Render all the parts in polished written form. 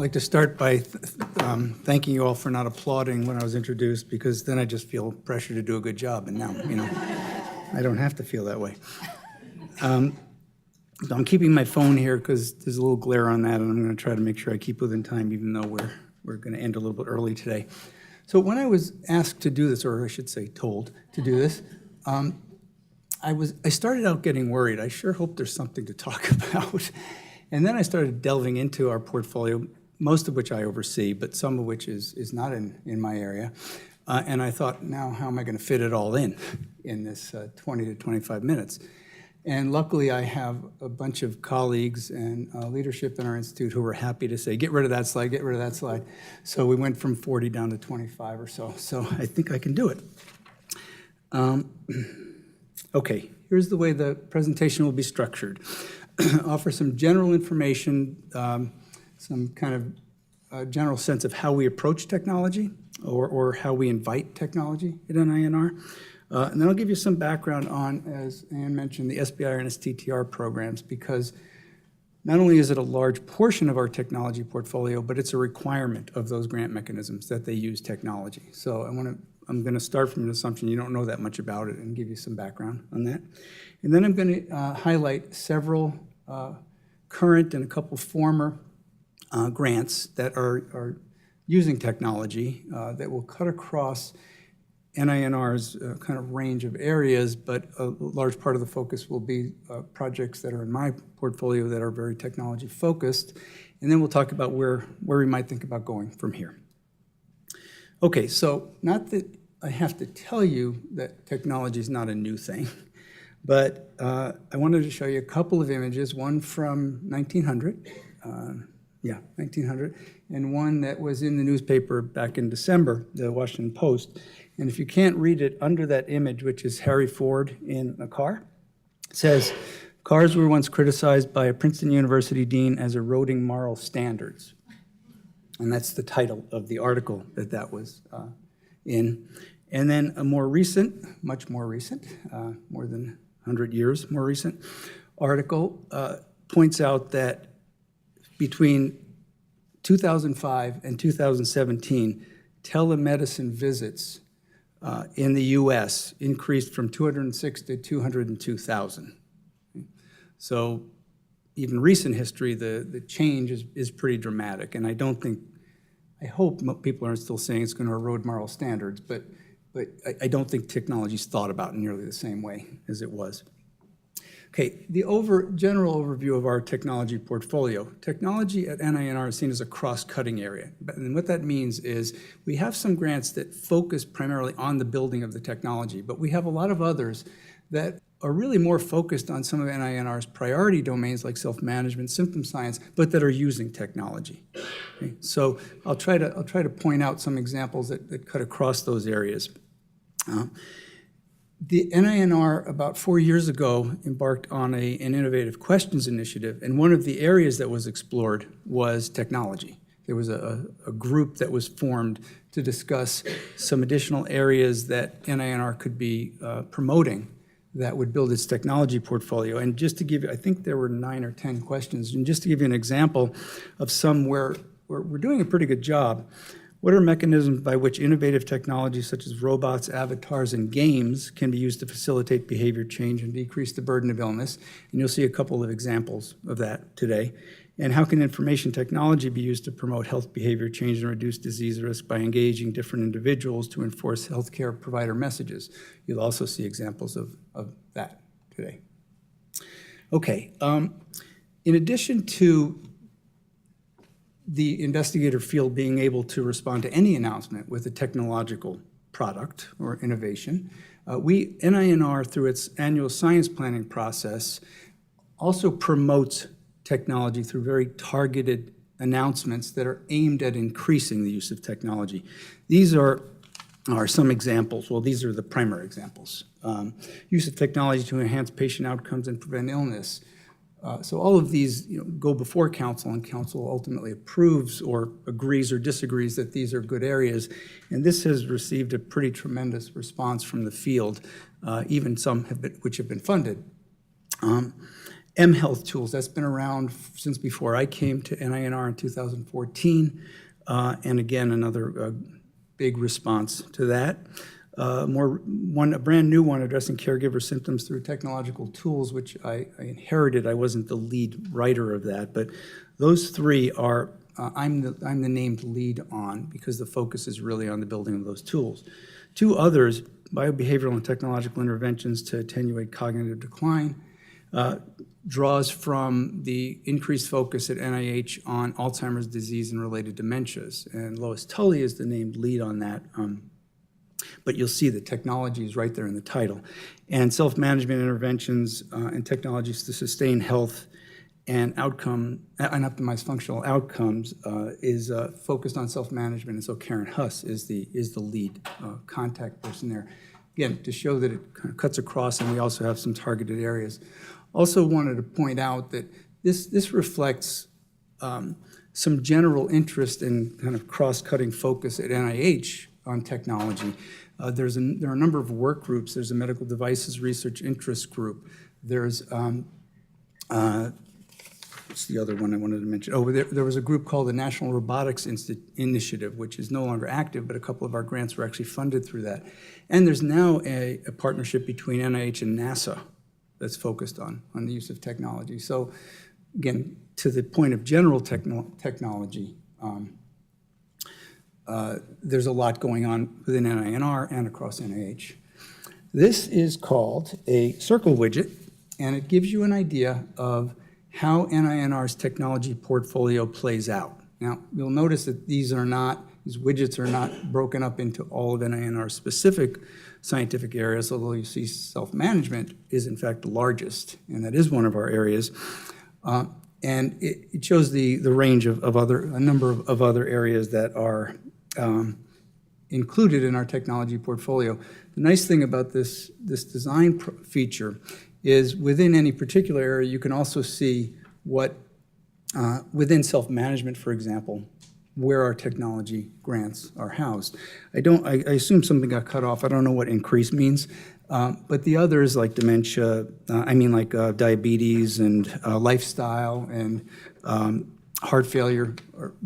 like to start by thanking you all for not applauding when I was introduced, because then I just feel pressure to do a good job, and now, I don't have to feel that way. I'm keeping my phone here because there's a little glare on that, and I'm going to try to make sure I keep within time, even though we're going to end a little bit early today. So when I was asked to do this, or I should say told to do this, I started out getting worried. I sure hope there's something to talk about. And then I started delving into our portfolio, most of which I oversee, but some of which is not in my area. And I thought, now how am I going to fit it all in this 20 to 25 minutes? And luckily, I have a bunch of colleagues and leadership in our institute who were happy to say, get rid of that slide, get rid of that slide. So we went from 40 down to 25 or so. So I think I can do it. Okay, here's the way the presentation will be structured. Offer some general information, some kind of general sense of how we approach technology or how we invite technology at NINR. And then I'll give you some background on, as Ann mentioned, the SBIR and STTR programs, because not only is it a large portion of our technology portfolio, but it's a requirement of those grant mechanisms that they use technology. So I'm going to start from an assumption you don't know that much about it and give you some background on that. And then I'm going to highlight several current and a couple former grants that are using technology that will cut across NINR's kind of range of areas, but a large part of the focus will be projects that are in my portfolio that are very technology focused. And then we'll talk about where we might think about going from here. Okay, so not that I have to tell you that technology is not a new thing, but I wanted to show you a couple of images, one from 1900, 1900, and one that was in the newspaper back in December, the Washington Post. And if you can't read it, under that image, which is Harry Ford in a car, it says, "Cars were once criticized by a Princeton University dean as eroding moral standards." And that's the title of the article that was in. And then a more recent, much more recent, more than 100 years more recent article points out that between 2005 and 2017, telemedicine visits in the US increased from 206 to 202,000. So even recent history, the change is pretty dramatic. And I hope people aren't still saying it's going to erode moral standards, but I don't think technology is thought about in nearly the same way as it was. Okay, the general overview of our technology portfolio. Technology at NINR is seen as a cross-cutting area. And what that means is we have some grants that focus primarily on the building of the technology, but we have a lot of others that are really more focused on some of NINR's priority domains like self-management, symptom science, but that are using technology. Okay, so I'll try to point out some examples that cut across those areas. The NINR, about 4 years ago, embarked on an innovative questions initiative, and one of the areas that was explored was technology. There was a group that was formed to discuss some additional areas that NINR could be promoting that would build its technology portfolio. And just to give you, I think there were 9 or 10 questions, and just to give you an example of some where we're doing a pretty good job. What are mechanisms by which innovative technologies such as robots, avatars, and games can be used to facilitate behavior change and decrease the burden of illness? And you'll see a couple of examples of that today. And how can information technology be used to promote health behavior change and reduce disease risk by engaging different individuals to enforce healthcare provider messages? You'll also see examples of that today. Okay, in addition to the investigator field being able to respond to any announcement with a technological product or innovation, NINR, through its annual science planning process, also promotes technology through very targeted announcements that are aimed at increasing the use of technology. These are some examples. Well, these are the primary examples. Use of technology to enhance patient outcomes and prevent illness. So all of these go before council, and council ultimately approves or agrees or disagrees that these are good areas. And this has received a pretty tremendous response from the field, even some which have been funded. eHealth tools, that's been around since before I came to NINR in 2014. And again, another big response to that. A brand new one addressing caregiver symptoms through technological tools, which I inherited. I wasn't the lead writer of that, but those three are, I'm the named lead on because the focus is really on the building of those tools. Two others, biobehavioral and technological interventions to attenuate cognitive decline, draws from the increased focus at NIH on Alzheimer's disease and related dementias. And Lois Tully is the named lead on that. But you'll see the technology is right there in the title. And self-management interventions and technologies to sustain health and optimize functional outcomes is focused on self-management. And so Karen Huss is the lead contact person there. Again, to show that it kind of cuts across, and we also have some targeted areas. Also wanted to point out that this reflects some general interest in kind of cross-cutting focus at NIH on technology. There are a number of work groups. There's a medical devices research interest group. There's, what's the other one I wanted to mention? Oh, there was a group called the National Robotics Initiative, which is no longer active, but a couple of our grants were actually funded through that. And there's now a partnership between NIH and NASA that's focused on the use of technology. So again, to the point of general technology, there's a lot going on within NINR and across NIH. This is called a circle widget, and it gives you an idea of how NINR's technology portfolio plays out. Now, you'll notice that these widgets are not broken up into all of NINR's specific scientific areas, although you see self-management is in fact the largest, and that is one of our areas. And it shows the range of a number of other areas that are included in our technology portfolio. The nice thing about this design feature is within any particular area, you can also see what, within self-management, for example, where our technology grants are housed. I assume something got cut off. I don't know what increase means. But the others like dementia, diabetes and lifestyle and heart failure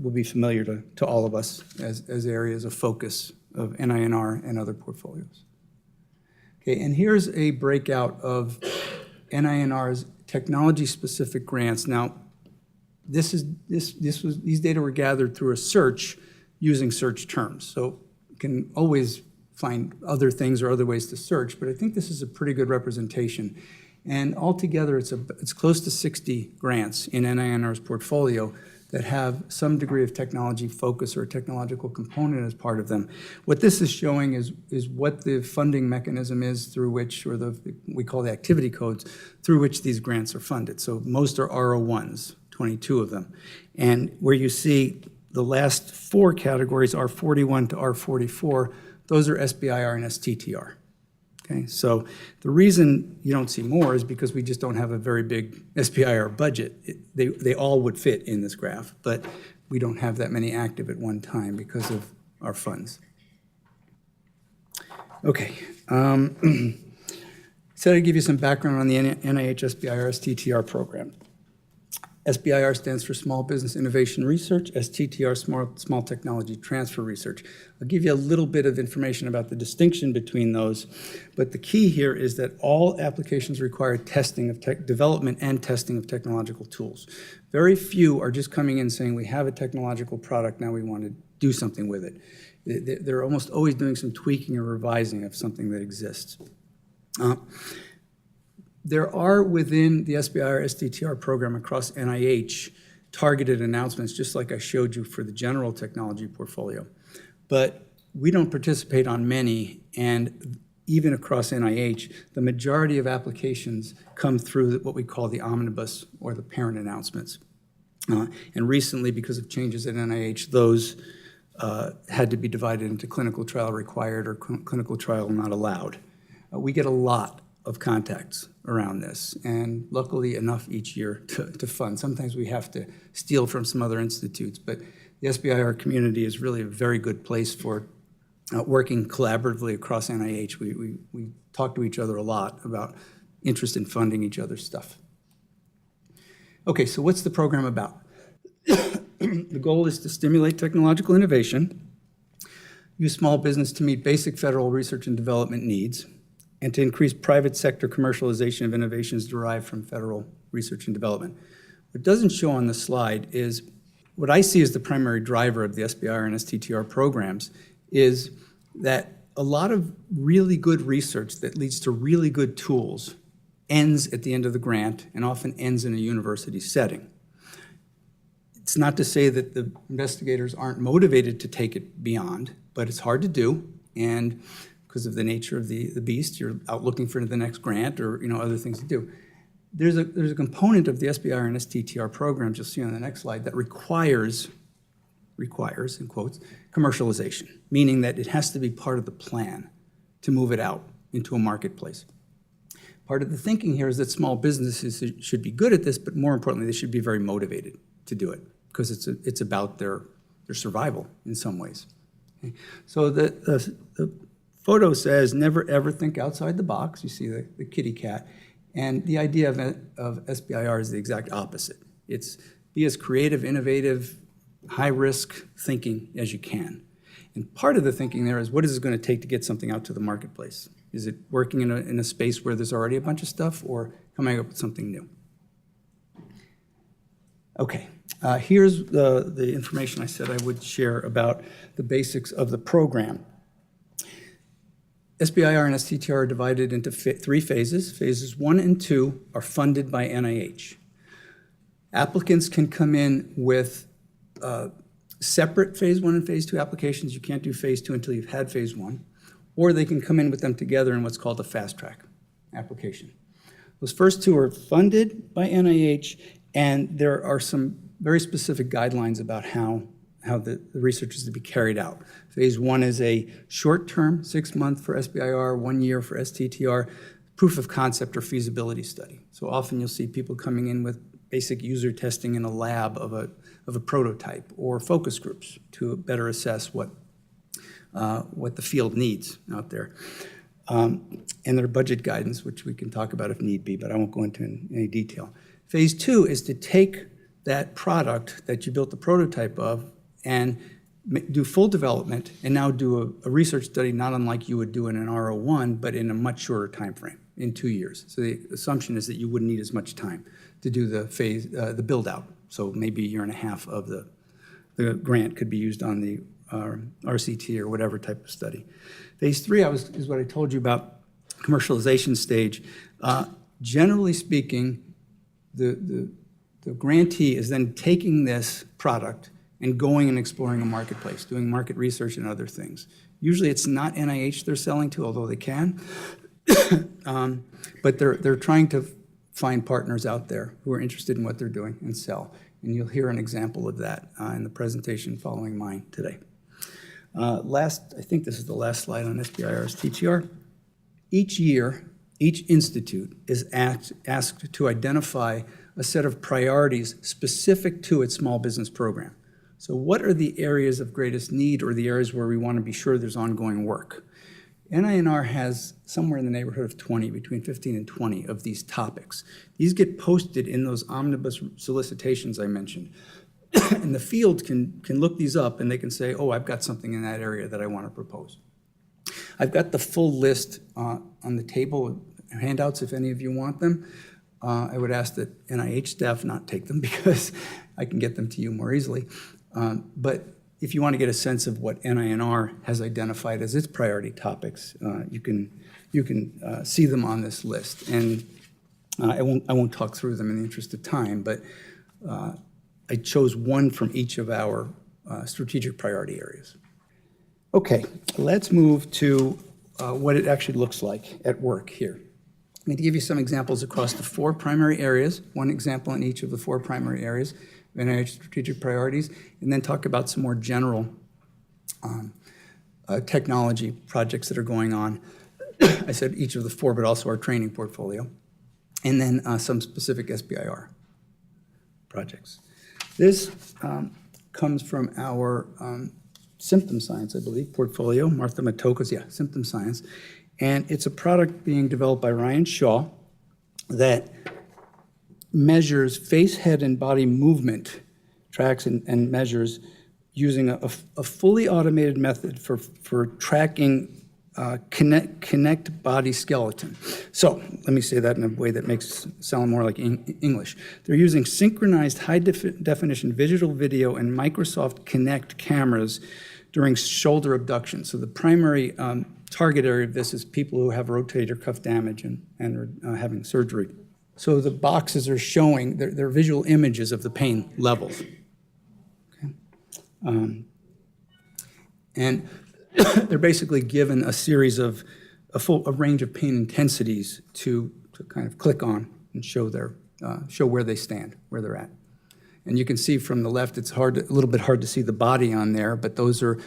will be familiar to all of us as areas of focus of NINR and other portfolios. Okay, and here's a breakout of NINR's technology-specific grants. Now, these data were gathered through a search using search terms. So you can always find other things or other ways to search, but I think this is a pretty good representation. And altogether, it's close to 60 grants in NINR's portfolio that have some degree of technology focus or a technological component as part of them. What this is showing is what the funding mechanism is through which, or we call the activity codes, through which these grants are funded. So most are R01s, 22 of them. And where you see the last four categories, R41 to R44, those are SBIR and STTR. Okay, so the reason you don't see more is because we just don't have a very big SBIR budget. They all would fit in this graph, but we don't have that many active at one time because of our funds. Okay, so I'll give you some background on the NIH SBIR STTR program. SBIR stands for Small Business Innovation Research, STTR, Small Technology Transfer Research. I'll give you a little bit of information about the distinction between those, but the key here is that all applications require testing of development and testing of technological tools. Very few are just coming in saying, we have a technological product, now we want to do something with it. They're almost always doing some tweaking or revising of something that exists. There are within the SBIR STTR program across NIH targeted announcements, just like I showed you for the general technology portfolio. But we don't participate on many, and even across NIH, the majority of applications come through what we call the omnibus or the parent announcements. And recently, because of changes at NIH, those had to be divided into clinical trial required or clinical trial not allowed. We get a lot of contacts around this, and luckily enough each year to fund. Sometimes we have to steal from some other institutes, but the SBIR community is really a very good place for working collaboratively across NIH. We talk to each other a lot about interest in funding each other's stuff. Okay, so what's the program about? The goal is to stimulate technological innovation, use small business to meet basic federal research and development needs, and to increase private sector commercialization of innovations derived from federal research and development. What doesn't show on the slide is what I see as the primary driver of the SBIR and STTR programs is that a lot of really good research that leads to really good tools ends at the end of the grant and often ends in a university setting. It's not to say that the investigators aren't motivated to take it beyond, but it's hard to do, and because of the nature of the beast, you're out looking for the next grant or other things to do. There's a component of the SBIR and STTR programs, you'll see on the next slide, that requires, in quotes, commercialization, meaning that it has to be part of the plan to move it out into a marketplace. Part of the thinking here is that small businesses should be good at this, but more importantly, they should be very motivated to do it because it's about their survival in some ways. Okay? So the photo says, never ever think outside the box. You see the kitty cat. And the idea of SBIR is the exact opposite. It's be as creative, innovative, high-risk thinking as you can. And part of the thinking there is, what is it going to take to get something out to the marketplace? Is it working in a space where there's already a bunch of stuff, or coming up with something new? Okay, here's the information I said I would share about the basics of the program. SBIR and STTR are divided into three phases. Phases 1 and 2 are funded by NIH. Applicants can come in with separate phase 1 and phase 2 applications. You can't do phase 2 until you've had phase 1. Or they can come in with them together in what's called a fast track application. Those first two are funded by NIH, and there are some very specific guidelines about how the research is to be carried out. Phase 1 is a short-term, 6-month for SBIR, 1 year for STTR, proof of concept or feasibility study. So often you'll see people coming in with basic user testing in a lab of a prototype, or focus groups to better assess what the field needs out there. And their budget guidance, which we can talk about if need be, but I won't go into any detail. Phase 2 is to take that product that you built the prototype of and do full development, and now do a research study not unlike you would do in an R01, but in a much shorter time frame, in 2 years. So the assumption is that you wouldn't need as much time to do the build out. So maybe a year and a half of the grant could be used on the RCT or whatever type of study. Phase 3 is what I told you about, commercialization stage. Generally speaking, the grantee is then taking this product and going and exploring a marketplace, doing market research and other things. Usually it's not NIH they're selling to, although they can, but they're trying to find partners out there who are interested in what they're doing and sell. And you'll hear an example of that in the presentation following mine today. I think this is the last slide on SBIR STTR. Each year, each institute is asked to identify a set of priorities specific to its small business program. So what are the areas of greatest need, or the areas where we want to be sure there's ongoing work? NINR has somewhere in the neighborhood of 20, between 15 and 20 of these topics. These get posted in those omnibus solicitations I mentioned. And the field can look these up, and they can say, oh, I've got something in that area that I want to propose. I've got the full list on the table, handouts if any of you want them. I would ask that NIH staff not take them because I can get them to you more easily. But if you want to get a sense of what NINR has identified as its priority topics, you can see them on this list. And I won't talk through them in the interest of time, but I chose one from each of our strategic priority areas. Okay, let's move to what it actually looks like at work here. I'm going to give you some examples across the 4 primary areas, one example in each of the 4 primary areas of NIH strategic priorities, and then talk about some more general technology projects that are going on. I said each of the 4, but also our training portfolio, and then some specific SBIR projects. This comes from our symptom science, I believe, portfolio, Martha Matoka's, symptom science. And it's a product being developed by Ryan Shaw that measures face, head, and body movement, tracks and measures using a fully automated method for tracking connect body skeleton. So let me say that in a way that makes it sound more like English. They're using synchronized high-definition visual video and Microsoft Kinect cameras during shoulder abduction. So the primary target area of this is people who have rotator cuff damage and are having surgery. So the boxes are showing, they're visual images of the pain levels. Okay. And they're basically given a series of a range of pain intensities to kind of click on and show where they stand, where they're at. And you can see from the left, it's a little bit hard to see the body on there, but those are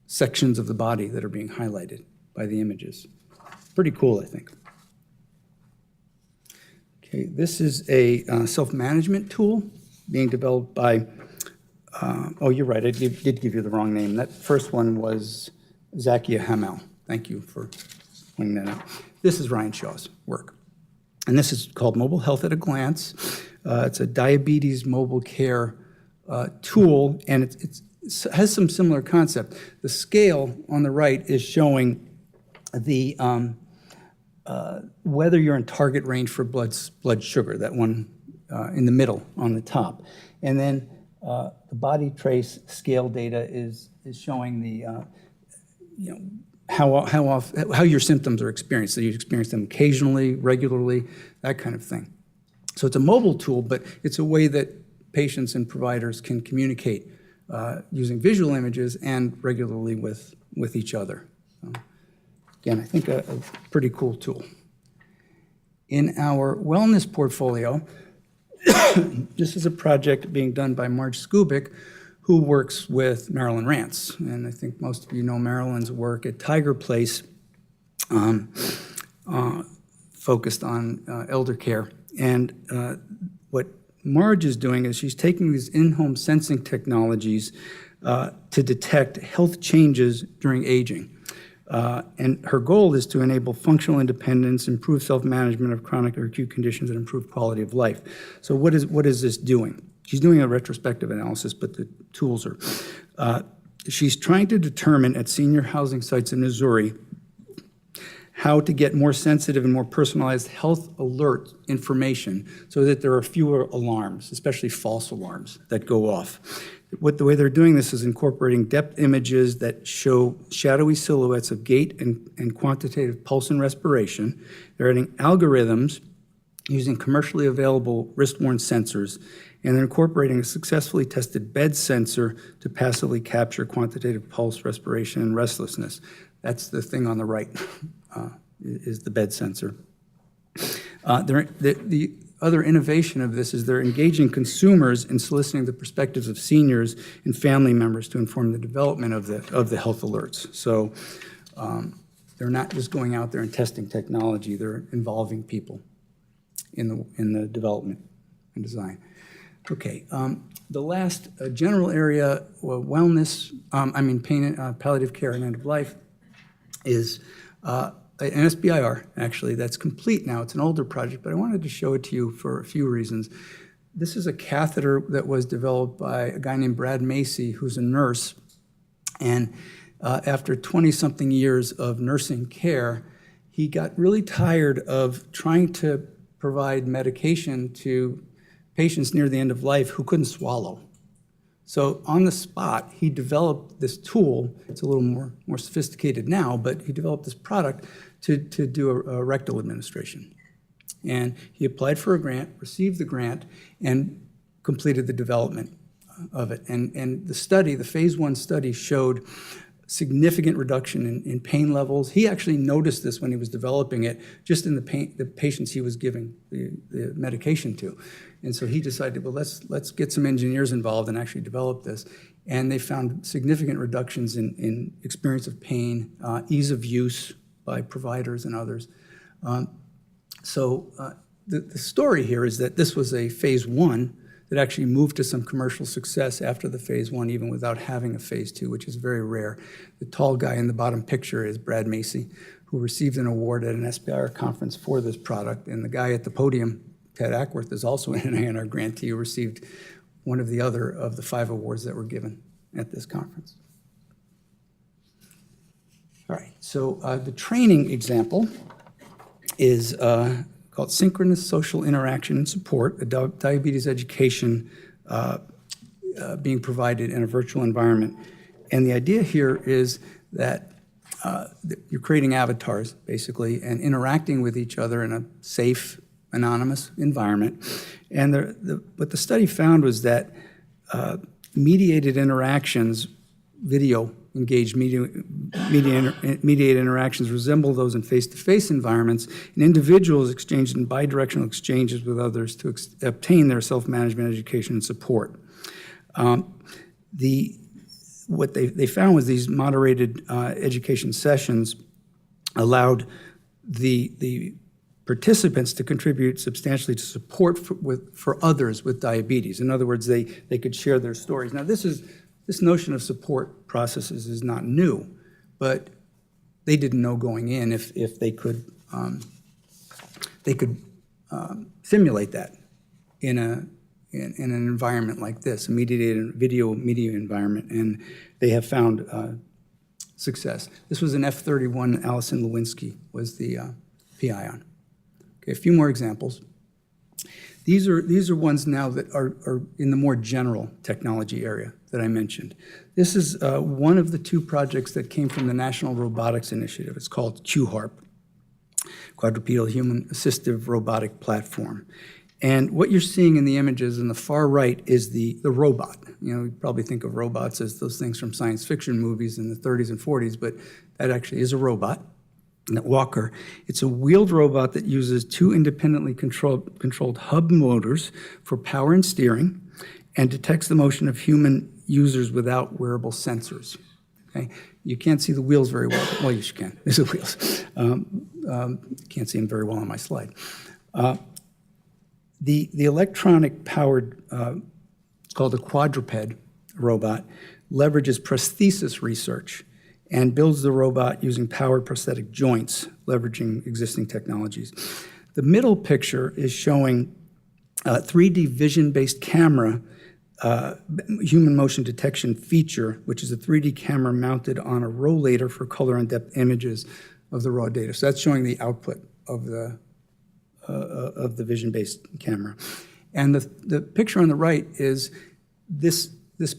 sections of the body that are being highlighted by the images. Pretty cool, I think. Okay, this is a self-management tool being developed by, oh, you're right, I did give you the wrong name. That first one was Zakia Hamel. Thank you for pointing that out. This is Ryan Shaw's work. And this is called Mobile Health at a Glance. It's a diabetes mobile care tool, and it has some similar concept. The scale on the right is showing the whether you're in target range for blood sugar, that one in the middle on the top. And then the body trace scale data is showing the how your symptoms are experienced. So you experience them occasionally, regularly, that kind of thing. So it's a mobile tool, but it's a way that patients and providers can communicate using visual images and regularly with each other. So, again, I think a pretty cool tool. In our wellness portfolio, this is a project being done by Marge Skubik, who works with Marilyn Rance. And I think most of you know Marilyn's work at Tiger Place, focused on elder care. And what Marge is doing is she's taking these in-home sensing technologies to detect health changes during aging. And her goal is to enable functional independence, improve self-management of chronic or acute conditions, and improve quality of life. So what is this doing? She's doing a retrospective analysis, but the tools are. She's trying to determine at senior housing sites in Missouri how to get more sensitive and more personalized health alert information so that there are fewer alarms, especially false alarms, that go off. The way they're doing this is incorporating depth images that show shadowy silhouettes of gait and quantitative pulse and respiration. They're adding algorithms using commercially available wrist-worn sensors, and they're incorporating a successfully tested bed sensor to passively capture quantitative pulse, respiration, and restlessness. That's the thing on the right, is the bed sensor. The other innovation of this is they're engaging consumers in soliciting the perspectives of seniors and family members to inform the development of the health alerts. So they're not just going out there and testing technology, they're involving people in the development and design. Okay, the last general area, wellness, pain, palliative care and end of life, is an SBIR, actually, that's complete now. It's an older project, but I wanted to show it to you for a few reasons. This is a catheter that was developed by a guy named Brad Macy, who's a nurse. And after 20-something years of nursing care, he got really tired of trying to provide medication to patients near the end of life who couldn't swallow. So on the spot, he developed this tool. It's a little more sophisticated now, but he developed this product to do a rectal administration. And he applied for a grant, received the grant, and completed the development of it. And the study, the phase 1 study, showed significant reduction in pain levels. He actually noticed this when he was developing it, just in the patients he was giving the medication to. And so he decided, well, let's get some engineers involved and actually develop this. And they found significant reductions in experience of pain, ease of use by providers and others. The story here is that this was a phase 1 that actually moved to some commercial success after the phase 1, even without having a phase 2, which is very rare. The tall guy in the bottom picture is Brad Macy, who received an award at an SBIR conference for this product. And the guy at the podium Ted Ackworth is also an NINR grantee who received one of the other of the 5 awards that were given at this conference. All right, so the training example is called Synchronous Social Interaction and Support, a diabetes education being provided in a virtual environment. And the idea here is that you're creating avatars, basically, and interacting with each other in a safe, anonymous environment. And what the study found was that mediated interactions, video-engaged mediated interactions resemble those in face-to-face environments, and individuals engaged in bidirectional exchanges with others to obtain their self-management, education, and support. What they found was these moderated education sessions allowed the participants to contribute substantially to support for others with diabetes. In other words, they could share their stories. Now, this notion of support processes is not new, but they didn't know going in if they could simulate that in an environment like this, a mediated video media environment, and they have found success. This was an F-31, Allison Lewinsky was the PI on. Okay, a few more examples. These are ones now that are in the more general technology area that I mentioned. This is one of the 2 projects that came from the National Robotics Initiative. It's called QHARP, Quadrupedal Human Assistive Robotic Platform. And what you're seeing in the images in the far right is the robot. You know, you probably think of robots as those things from science fiction movies in the 30s and 40s, but that actually is a robot. That walker. It's a wheeled robot that uses 2 independently controlled hub motors for power and steering, and detects the motion of human users without wearable sensors. Okay, you can't see the wheels very well. Well, yes, you can. There's the wheels. Can't see them very well on my slide. The electronic powered, it's called a quadruped robot, leverages prosthesis research and builds the robot using powered prosthetic joints, leveraging existing technologies. The middle picture is showing a 3D vision-based camera human motion detection feature, which is a 3D camera mounted on a rollator for color and depth images of the raw data. So that's showing the output of the vision-based camera. And the picture on the right is this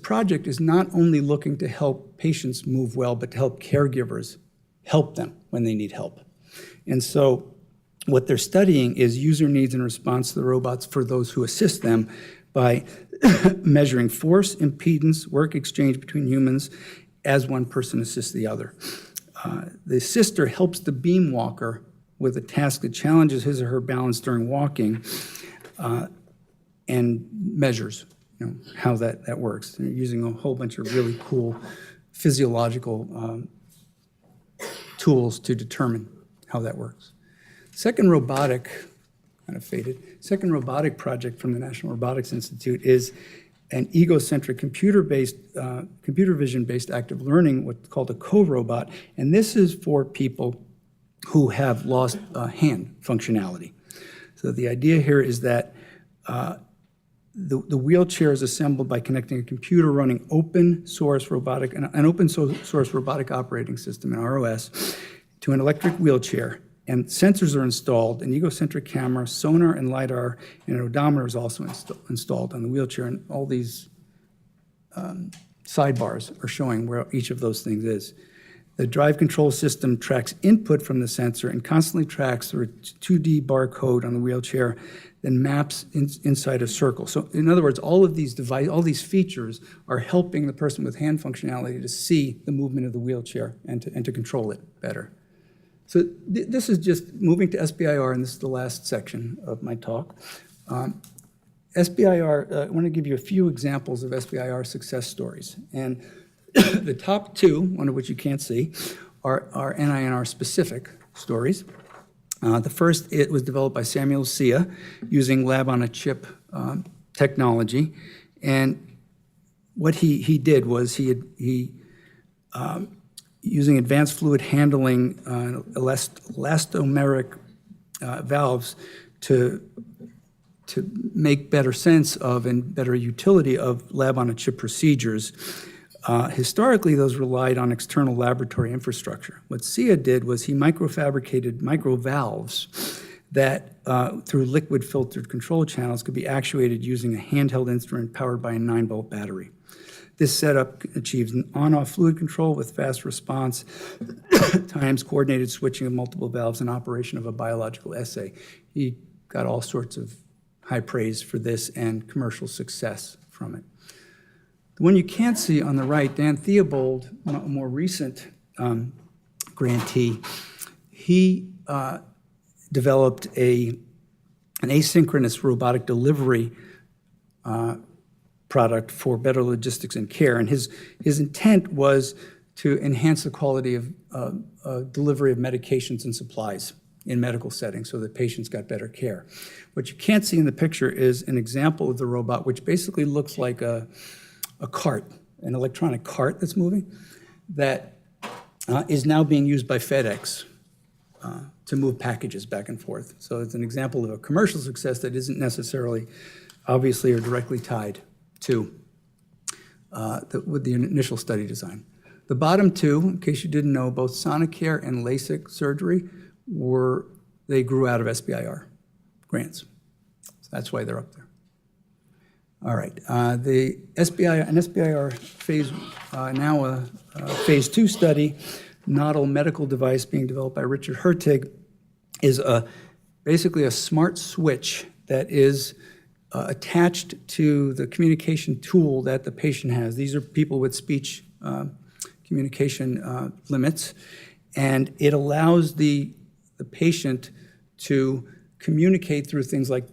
project is not only looking to help patients move well, but to help caregivers help them when they need help. And so what they're studying is user needs in response to the robots for those who assist them by measuring force, impedance, work exchange between humans as one person assists the other. The assister helps the beam walker with a task that challenges his or her balance during walking and measures how that works. They're using a whole bunch of really cool physiological tools to determine how that works. Second robotic, kind of faded, second robotic project from the National Robotics Institute is an egocentric computer vision-based active learning, what's called a co-robot, and this is for people who have lost hand functionality. So the idea here is that the wheelchair is assembled by connecting a computer running open source robotic, an open source robotic operating system, an ROS, to an electric wheelchair. And sensors are installed, an egocentric camera, sonar and LiDAR, and an odometer is also installed on the wheelchair. And all these sidebars are showing where each of those things is. The drive control system tracks input from the sensor and constantly tracks the 2D barcode on the wheelchair, then maps inside a circle. So in other words, all these features are helping the person with hand functionality to see the movement of the wheelchair and to control it better. So this is just moving to SBIR, and this is the last section of my talk. SBIR, I want to give you a few examples of SBIR success stories. And the top 2, one of which you can't see, are NINR specific stories. The first, it was developed by Samuel Sia using lab-on-a-chip technology. And what he did was using advanced fluid handling elastomeric valves to to make better sense of and better utility of lab-on-a-chip procedures. Historically, those relied on external laboratory infrastructure. What SIA did was he microfabricated microvalves that, through liquid-filtered control channels, could be actuated using a handheld instrument powered by a 9-volt battery. This setup achieves on-off fluid control with fast response times, coordinated switching of multiple valves, and operation of a biological assay. He got all sorts of high praise for this and commercial success from it. The one you can't see on the right, Dan Theobald, a more recent grantee, he developed an asynchronous robotic delivery product for better logistics and care. And his intent was to enhance the quality of delivery of medications and supplies in medical settings so that patients got better care. What you can't see in the picture is an example of the robot, which basically looks like a cart, an electronic cart that's moving, that is now being used by FedEx to move packages back and forth. So it's an example of a commercial success that isn't necessarily, obviously, or directly tied to with the initial study design. The bottom two, in case you didn't know, both Sonicare and LASIK surgery they grew out of SBIR grants. So that's why they're up there. All right, the SBIR phase, now a phase 2 study, Noddle medical device being developed by Richard Hertig, is basically a smart switch that is attached to the communication tool that the patient has. These are people with speech communication limits, and it allows the patient to communicate through things like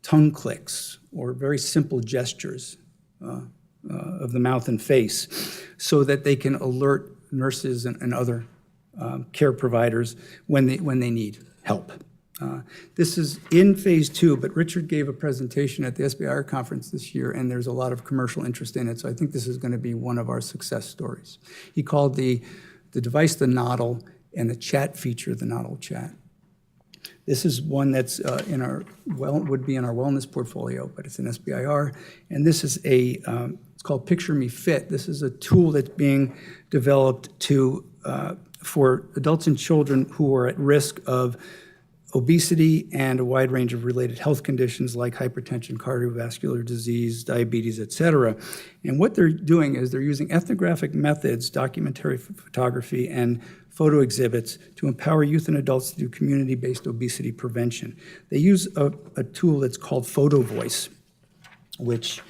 tongue clicks or very simple gestures of the mouth and face so that they can alert nurses and other care providers when they need help. This is in phase 2, but Richard gave a presentation at the SBIR conference this year, and there's a lot of commercial interest in it, so I think this is going to be one of our success stories. He called the device the Noddle and the chat feature the Noddle chat. This is one that's would be in our wellness portfolio, but it's an SBIR, and this is it's called Picture Me Fit. This is a tool that's being developed for adults and children who are at risk of obesity and a wide range of related health conditions like hypertension, cardiovascular disease, diabetes, et cetera. And what they're doing is they're using ethnographic methods, documentary photography, and photo exhibits to empower youth and adults to do community-based obesity prevention. They use a tool that's called Photo Voice, which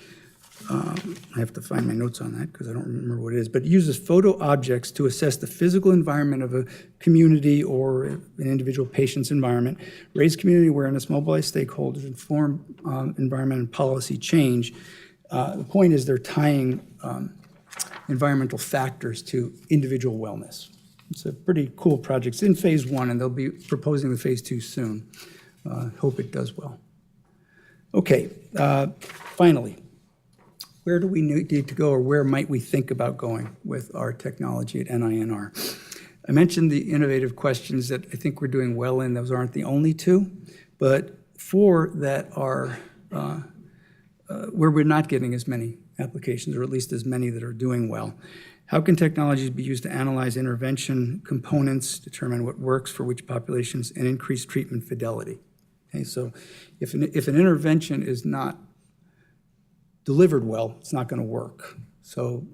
I have to find my notes on that because I don't remember what it is, but it uses photo objects to assess the physical environment of a community or an individual patient's environment, raise community awareness, mobilize stakeholders, inform environment and policy change. The point is they're tying environmental factors to individual wellness. It's a pretty cool project. It's in phase 1, and they'll be proposing the phase 2 soon. Hope it does well. Okay, finally. Where do we need to go, or where might we think about going with our technology at NINR? I mentioned the innovative questions that I think we're doing well in. Those aren't the only 2, but 4 that are where we're not getting as many applications, or at least as many that are doing well. How can technologies be used to analyze intervention components, determine what works for which populations, and increase treatment fidelity? Okay, so if an intervention is not delivered well, it's not going to work. So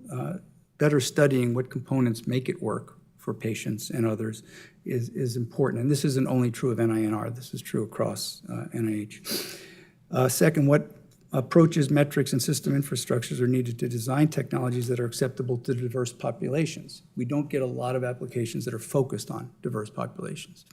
better studying what components make it work for patients and others is important. And this isn't only true of NINR, this is true across NIH. Second, what approaches, metrics, and system infrastructures are needed to design technologies that are acceptable to diverse populations? We don't get a lot of applications that are focused on diverse populations.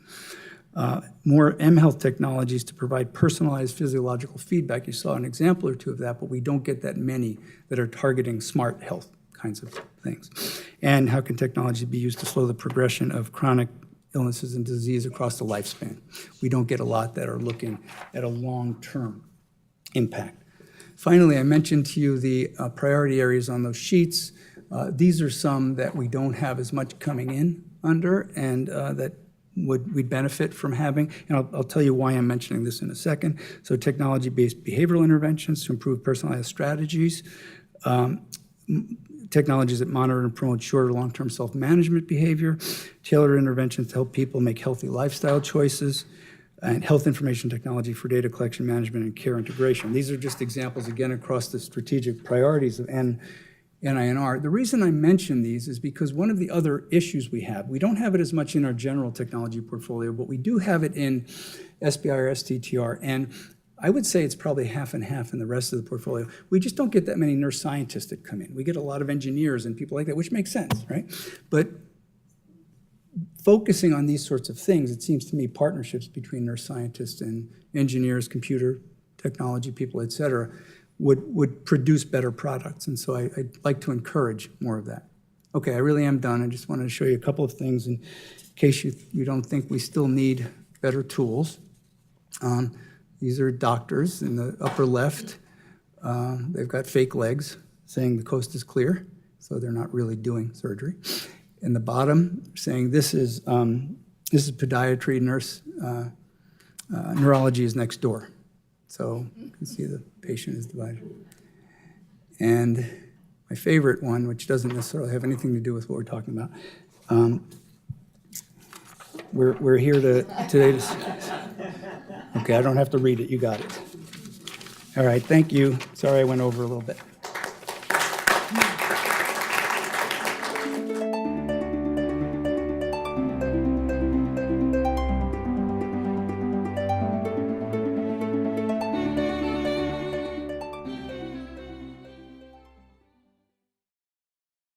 More eHealth technologies to provide personalized physiological feedback. You saw an example or 2 of that, but we don't get that many that are targeting smart health kinds of things. And how can technology be used to slow the progression of chronic illnesses and disease across the lifespan? We don't get a lot that are looking at a long-term impact. Finally, I mentioned to you the priority areas on those sheets. These are some that we don't have as much coming in under, and that we'd benefit from having, and I'll tell you why I'm mentioning this in a second. So technology-based behavioral interventions to improve personalized strategies, technologies that monitor and promote short or long-term self-management behavior, tailored interventions to help people make healthy lifestyle choices, and health information technology for data collection, management, and care integration. These are just examples, again, across the strategic priorities of NINR. The reason I mention these is because one of the other issues we don't have it as much in our general technology portfolio, but we do have it in SBIR, STTR, and I would say it's probably half and half in the rest of the portfolio. We just don't get that many nurse scientists that come in. We get a lot of engineers and people like that, which makes sense, right? But focusing on these sorts of things, it seems to me partnerships between nurse scientists and engineers, computer technology people, et cetera, would produce better products. And so I'd like to encourage more of that. Okay, I really am done. I just wanted to show you a couple of things in case you don't think we still need better tools. These are doctors in the upper left. They've got fake legs saying the coast is clear, so they're not really doing surgery. In the bottom, saying this is podiatry, nurse, neurology is next door. So you can see the patient is divided. And my favorite one, which doesn't necessarily have anything to do with what we're talking about, we're here today to, okay, I don't have to read it, you got it. All right, thank you. Sorry I went over a little bit.